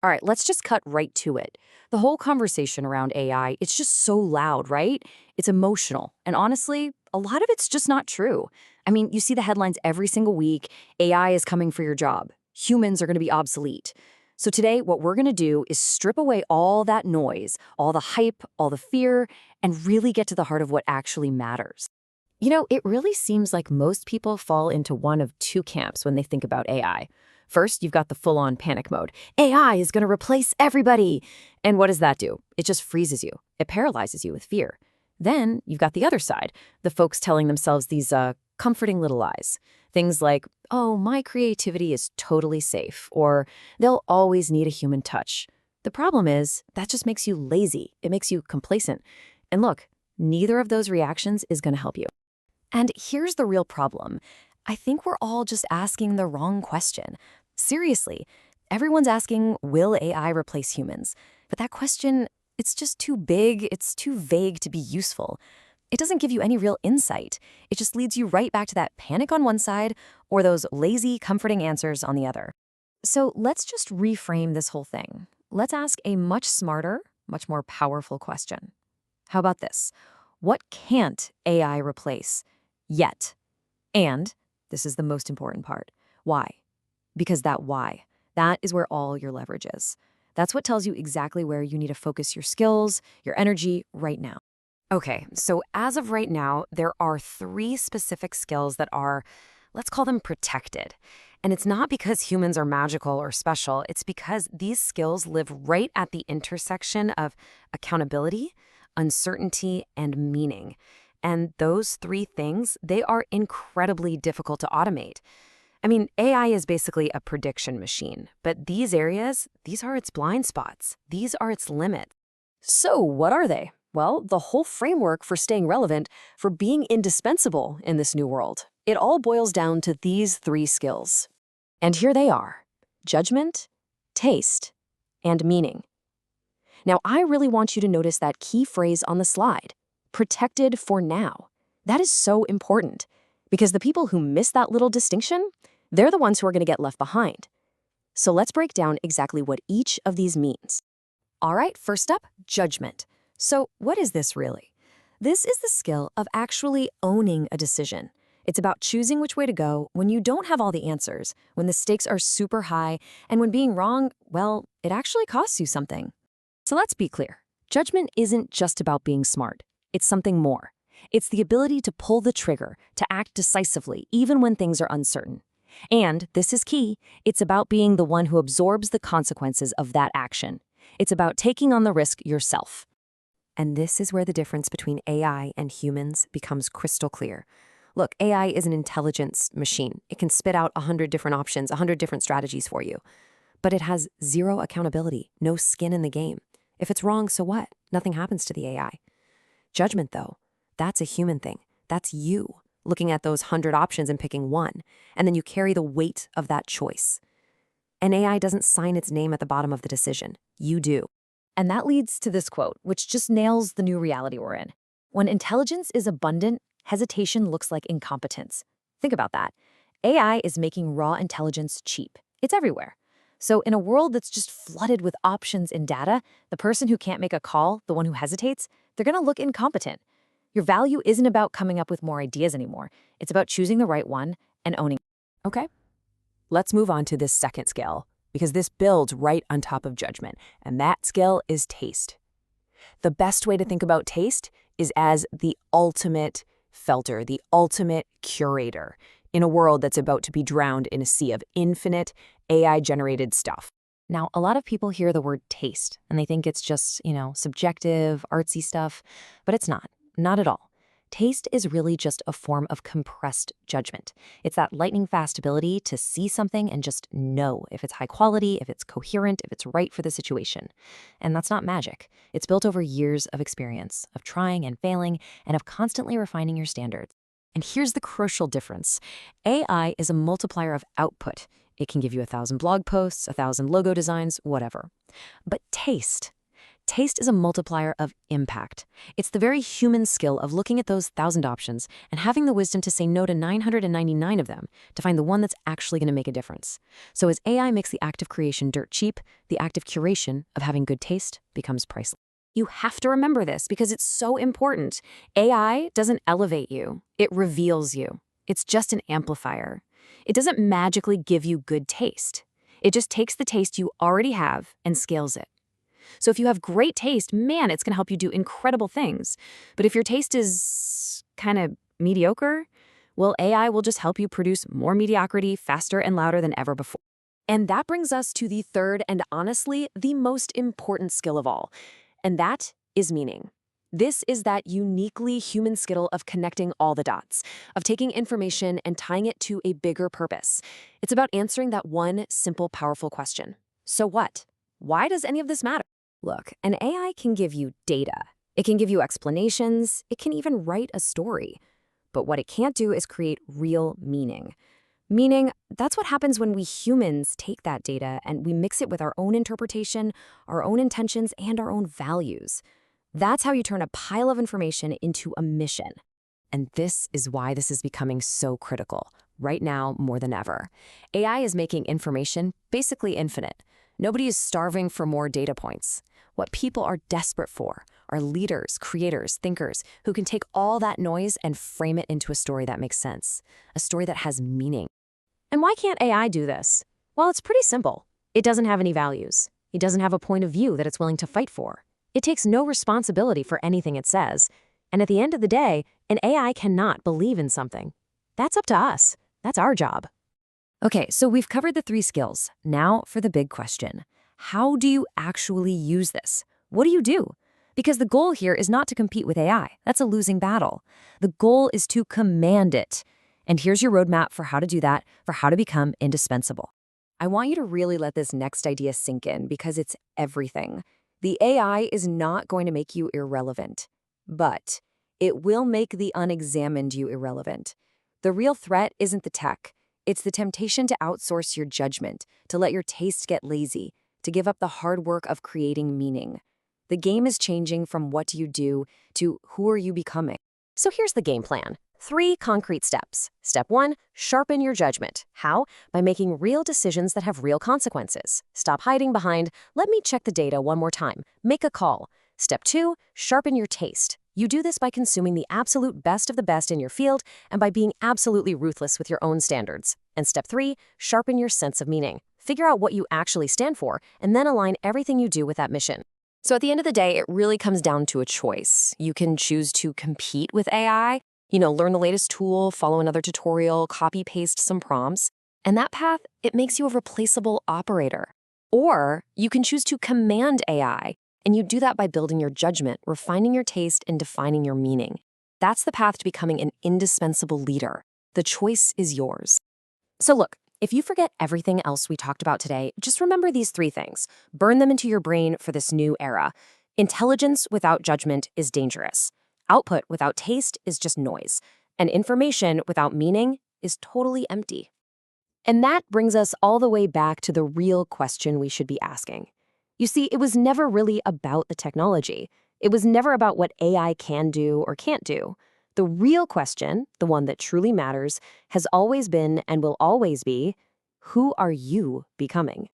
All right, let's just cut right to it. The whole conversation around AI, it's just so loud, right? It's emotional. And honestly, a lot of it's just not true. I mean, you see the headlines every single week. AI is coming for your job. Humans are going to be obsolete. So today, what we're going to do is strip away all that noise, all the hype, all the fear, and really get to the heart of what actually matters. It really seems like most people fall into one of two camps when they think about AI. First, you've got the full-on panic mode. AI is going to replace everybody. And what does that do? It just freezes you. It paralyzes you with fear. Then you've got the other side, the folks telling themselves these comforting little lies. Things like, oh, my creativity is totally safe, or they'll always need a human touch. The problem is that just makes you lazy. It makes you complacent. And look, neither of those reactions is going to help you. And here's the real problem. I think we're all just asking the wrong question. Seriously, everyone's asking, will AI replace humans? But that question, it's just too big, it's too vague to be useful. It doesn't give you any real insight. It just leads you right back to that panic on one side or those lazy, comforting answers on the other. So let's just reframe this whole thing. Let's ask a much smarter, much more powerful question. How about this? What can't AI replace? Yet. And, this is the most important part, why? Because that why, that is where all your leverage is. That's what tells you exactly where you need to focus your skills, your energy right now. Okay, so as of right now, there are 3 specific skills that are, let's call them protected. And it's not because humans are magical or special, it's because these skills live right at the intersection of accountability, uncertainty, and meaning. And those 3 things, they are incredibly difficult to automate. I mean, AI is basically a prediction machine, but these areas, these are its blind spots. These are its limits. So what are they? Well, the whole framework for staying relevant, for being indispensable in this new world. It all boils down to these 3 skills. And here they are: judgment, taste, and meaning. Now, I really want you to notice that key phrase on the slide, protected for now. That is so important, because the people who miss that little distinction, they're the ones who are going to get left behind. So let's break down exactly what each of these means. All right, first up, judgment. So what is this really? This is the skill of actually owning a decision. It's about choosing which way to go when you don't have all the answers, when the stakes are super high, and when being wrong, well, it actually costs you something. So let's be clear. Judgment isn't just about being smart. It's something more. It's the ability to pull the trigger, to act decisively, even when things are uncertain. And, this is key, it's about being the one who absorbs the consequences of that action. It's about taking on the risk yourself. And this is where the difference between AI and humans becomes crystal clear. Look, AI is an intelligence machine. It can spit out 100 different options, 100 different strategies for you. But it has zero accountability, no skin in the game. If it's wrong, so what? Nothing happens to the AI. Judgment, though, that's a human thing. That's you, looking at those 100 options and picking one, and then you carry the weight of that choice. An AI doesn't sign its name at the bottom of the decision. You do. And that leads to this quote, which just nails the new reality we're in. When intelligence is abundant, hesitation looks like incompetence. Think about that. AI is making raw intelligence cheap. It's everywhere. So in a world that's just flooded with options and data, the person who can't make a call, the one who hesitates, they're going to look incompetent. Your value isn't about coming up with more ideas anymore. It's about choosing the right one and owning it. Okay? Let's move on to this second skill, because this builds right on top of judgment, and that skill is taste. The best way to think about taste is as the ultimate filter, the ultimate curator, in a world that's about to be drowned in a sea of infinite AI-generated stuff. Now, a lot of people hear the word taste, and they think it's just, subjective, artsy stuff, but it's not. Not at all. Taste is really just a form of compressed judgment. It's that lightning-fast ability to see something and just know if it's high quality, if it's coherent, if it's right for the situation. And that's not magic. It's built over years of experience, of trying and failing, and of constantly refining your standards. And here's the crucial difference. AI is a multiplier of output. It can give you 1,000 blog posts, 1,000 logo designs, whatever. But taste Taste is a multiplier of impact. It's the very human skill of looking at those 1,000 options and having the wisdom to say no to 999 of them to find the one that's actually going to make a difference. So as AI makes the act of creation dirt cheap, the act of curation of having good taste becomes priceless. You have to remember this because it's so important. AI doesn't elevate you, it reveals you. It's just an amplifier. It doesn't magically give you good taste. It just takes the taste you already have and scales it. So if you have great taste, man, it's going to help you do incredible things. But if your taste is kind of mediocre, well, AI will just help you produce more mediocrity faster and louder than ever before. And that brings us to the third and honestly the most important skill of all, and that is meaning. This is that uniquely human skill of connecting all the dots, of taking information and tying it to a bigger purpose. It's about answering that one simple, powerful question. So what? Why does any of this matter? Look, an AI can give you data. It can give you explanations. It can even write a story. But what it can't do is create real meaning. Meaning, that's what happens when we humans take that data and we mix it with our own interpretation, our own intentions, and our own values. That's how you turn a pile of information into a mission. And this is why this is becoming so critical, right now more than ever. AI is making information basically infinite. Nobody is starving for more data points. What people are desperate for are leaders, creators, thinkers who can take all that noise and frame it into a story that makes sense, a story that has meaning. And why can't AI do this? Well, it's pretty simple. It doesn't have any values. It doesn't have a point of view that it's willing to fight for. It takes no responsibility for anything it says. And at the end of the day, an AI cannot believe in something. That's up to us. That's our job. Okay, so we've covered the 3 skills. Now for the big question. How do you actually use this? What do you do? Because the goal here is not to compete with AI. That's a losing battle. The goal is to command it. And here's your roadmap for how to do that, for how to become indispensable. I want you to really let this next idea sink in because it's everything. The AI is not going to make you irrelevant, but it will make the unexamined you irrelevant. The real threat isn't the tech. It's the temptation to outsource your judgment, to let your taste get lazy, to give up the hard work of creating meaning. The game is changing from what do you do to who are you becoming. So here's the game plan. 3 concrete steps. Step 1, sharpen your judgment. How? By making real decisions that have real consequences. Stop hiding behind, let me check the data one more time. Make a call. Step 2, sharpen your taste. You do this by consuming the absolute best of the best in your field and by being absolutely ruthless with your own standards. And step 3, sharpen your sense of meaning. Figure out what you actually stand for and then align everything you do with that mission. So at the end of the day, it really comes down to a choice. You can choose to compete with AI, learn the latest tool, follow another tutorial, copy-paste some prompts. And that path, it makes you a replaceable operator. Or you can choose to command AI, and you do that by building your judgment, refining your taste, and defining your meaning. That's the path to becoming an indispensable leader. The choice is yours. So look, if you forget everything else we talked about today, just remember these 3 things. Burn them into your brain for this new era. Intelligence without judgment is dangerous. Output without taste is just noise. And information without meaning is totally empty. And that brings us all the way back to the real question we should be asking. You see, it was never really about the technology. It was never about what AI can do or can't do. The real question, the one that truly matters, has always been and will always be, who are you becoming?